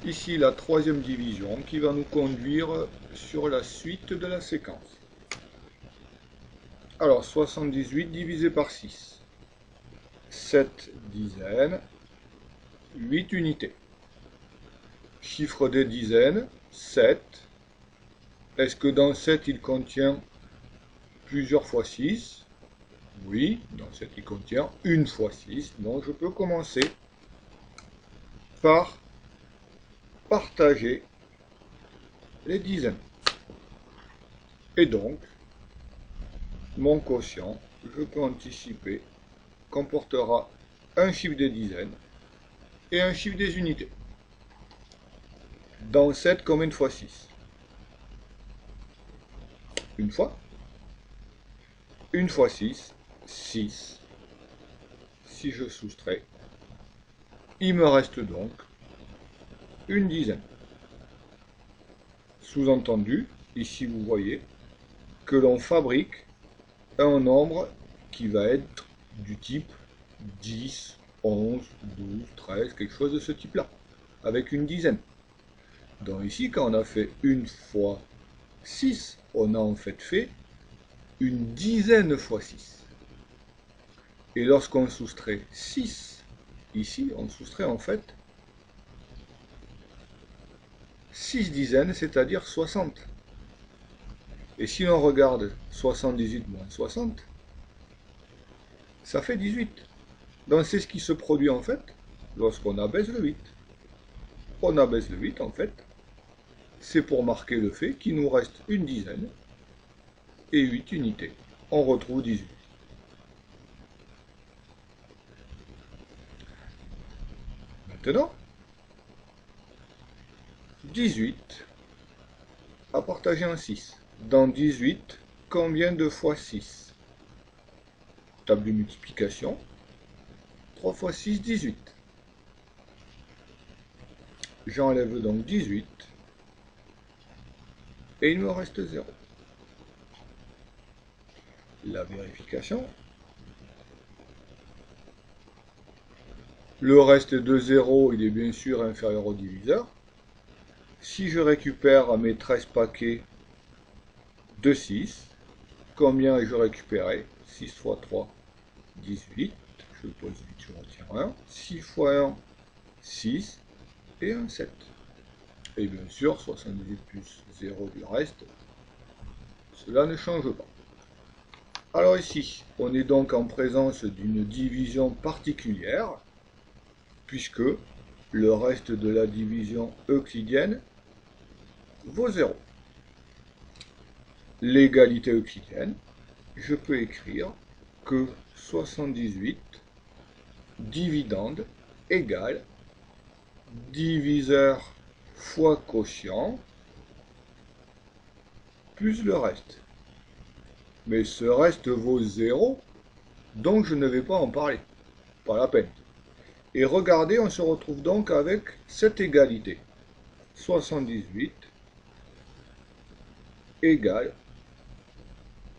ici la troisième division qui va nous conduire sur la suite de la séquence. Alors 78 divisé par 6, 7 dizaines, 8 unités. Chiffre des dizaines, 7. Est-ce que dans 7 il contient plusieurs fois 6? Oui, dans 7 il contient une fois 6. Donc je peux commencer par partager les dizaines. Et donc, mon quotient, je peux anticiper, comportera un chiffre des dizaines et un chiffre des unités. Dans 7, combien de fois 6? Une fois. Une fois 6, 6. Si je soustrais, il me reste donc une dizaine. Sous-entendu, ici vous voyez que l'on fabrique un nombre qui va être du type 10, 11, 12, 13, quelque chose de ce type-là, avec une dizaine. Donc ici, quand on a fait une fois 6, on a en fait une dizaine fois 6. Et lorsqu'on soustrait 6, ici, on soustrait en fait 6 dizaines, c'est-à-dire 60. Et si l'on regarde 78 moins 60, ça fait 18. Donc c'est ce qui se produit en fait lorsqu'on abaisse le 8. On abaisse le 8 en fait, c'est pour marquer le fait qu'il nous reste une dizaine et 8 unités. On retrouve 18. Maintenant, 18 à partager en 6. Dans 18, combien de fois 6? Table de multiplication. 3 fois 6, 18. J'enlève donc 18 et il me reste 0. La vérification. Le reste de 0, il est bien sûr inférieur au diviseur. Si je récupère mes 13 paquets de 6, combien ai-je récupéré? 6 fois 3, 18. Je pose 8, je retire 1. 6 fois 1, 6. Et un 7. Et bien sûr, 78 plus 0 du reste, cela ne change pas. Alors ici, on est donc en présence d'une division particulière, puisque le reste de la division euclidienne vaut 0. L'égalité euclidienne, je peux écrire que 78 dividende égale diviseur fois quotient plus le reste. Mais ce reste vaut 0, donc je ne vais pas en parler. Pas la peine. Et regardez, on se retrouve donc avec cette égalité. 78 égale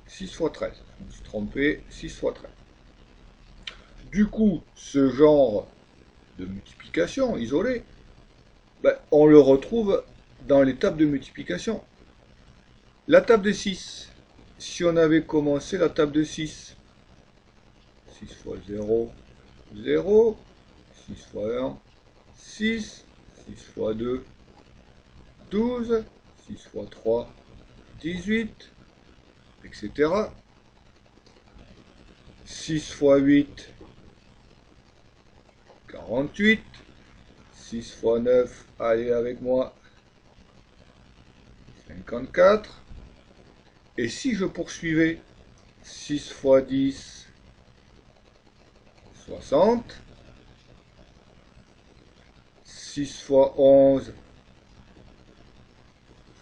6 fois 13. Je me suis trompé, 6 fois 13. Du coup, ce genre de multiplication isolée, on le retrouve dans les tables de multiplication. La table de 6, si on avait commencé la table de 6, 6 fois 0, 0, 6 fois 1, 6, 6 fois 2, 12, 6 fois 3, 18, etc. 6 fois 8, 48, 6 fois 9, allez avec moi, 54. Et si je poursuivais 6 fois 10, 60, 6 fois 11,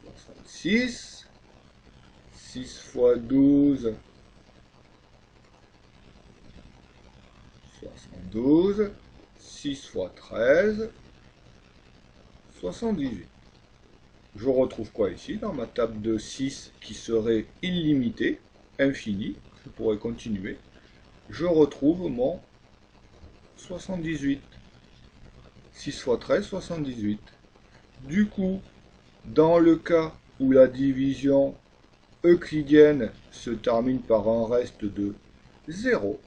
66, 6 fois 12, 72, 6 fois 13, 78. Je retrouve quoi ici dans ma table de 6 qui serait illimitée, infinie, je pourrais continuer. Je retrouve mon 78. 6 fois 13, 78. Du coup, dans le cas où la division euclidienne se termine par un reste de 0,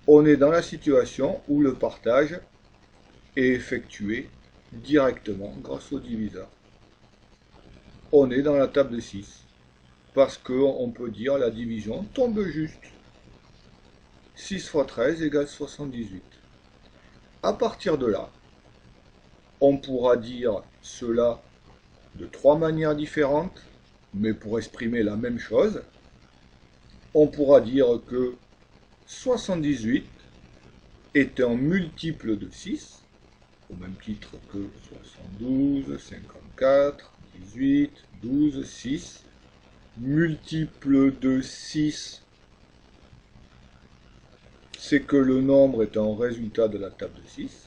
on est dans la situation où le partage est effectué directement grâce au diviseur. On est dans la table de 6, parce qu'on peut dire la division tombe juste. 6 fois 13 égale 78. À partir de là, on pourra dire cela de trois manières différentes, mais pour exprimer la même chose. On pourra dire que 78 est un multiple de 6, au même titre que 72, 54, 18, 12, 6. Multiple de 6, c'est que le nombre est un résultat de la table de 6.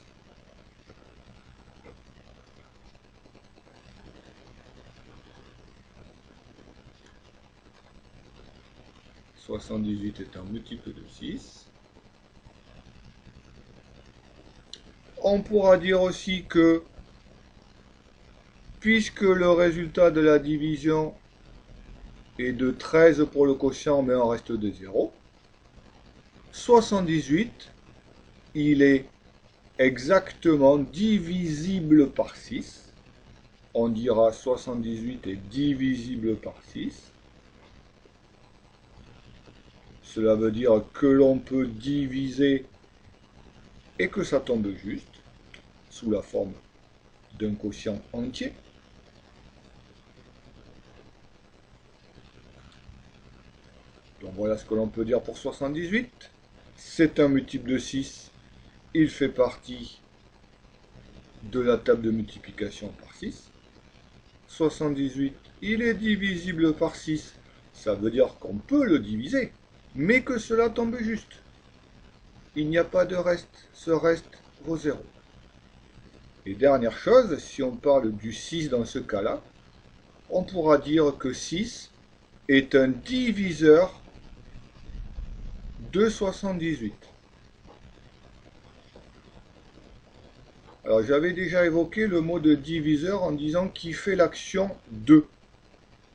« 78 est un multiple de 6. On pourra dire aussi que, puisque le résultat de la division est de 13 pour le quotient, mais en reste de 0, 78, il est exactement divisible par 6. On dira 78 est divisible par 6. Cela veut dire que l'on peut diviser et que ça tombe juste, sous la forme d'un quotient entier. Donc voilà ce que l'on peut dire pour 78. C'est un multiple de 6. Il fait partie de la table de multiplication par 6. 78, il est divisible par 6. Ça veut dire qu'on peut le diviser, mais que cela tombe juste. Il n'y a pas de reste, ce reste vaut 0. Et dernière chose, si on parle du 6 dans ce cas-là, on pourra dire que 6 est un diviseur de 78. Alors j'avais déjà évoqué le mot de diviseur en disant qui fait l'action de,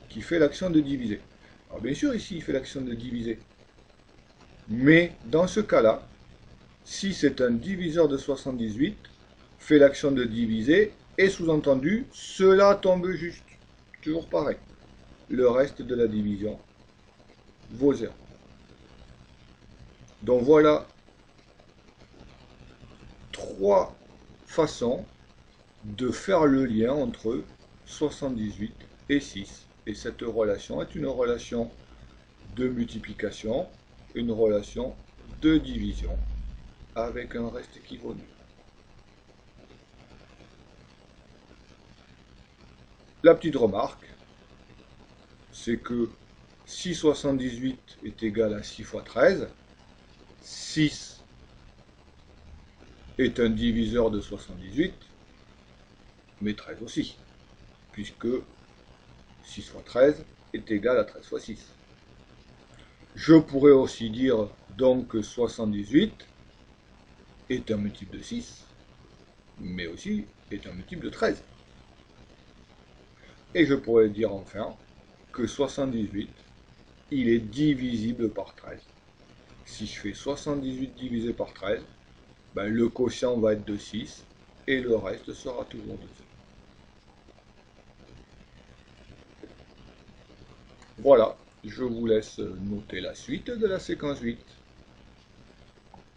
qui fait l'action de diviser. Alors bien sûr ici il fait l'action de diviser, mais dans ce cas-là, 6 est un diviseur de 78, fait l'action de diviser, et sous-entendu, cela tombe juste. Toujours pareil. Le reste de la division vaut 0. Donc voilà trois façons de faire le lien entre 78 et 6. Et cette relation est une relation de multiplication, une relation de division, avec un reste qui vaut nul. La petite remarque, c'est que si 78 est égal à 6 fois 13, 6 est un diviseur de 78, mais 13 aussi, puisque 6 fois 13 est égal à 13 fois 6. Je pourrais aussi dire donc que 78 est un multiple de 6, mais aussi est un multiple de 13. Et je pourrais dire enfin que 78, il est divisible par 13. Si je fais 78 divisé par 13, ben le quotient va être de 6 et le reste sera toujours de 0. Voilà, je vous laisse noter la suite de la séquence 8.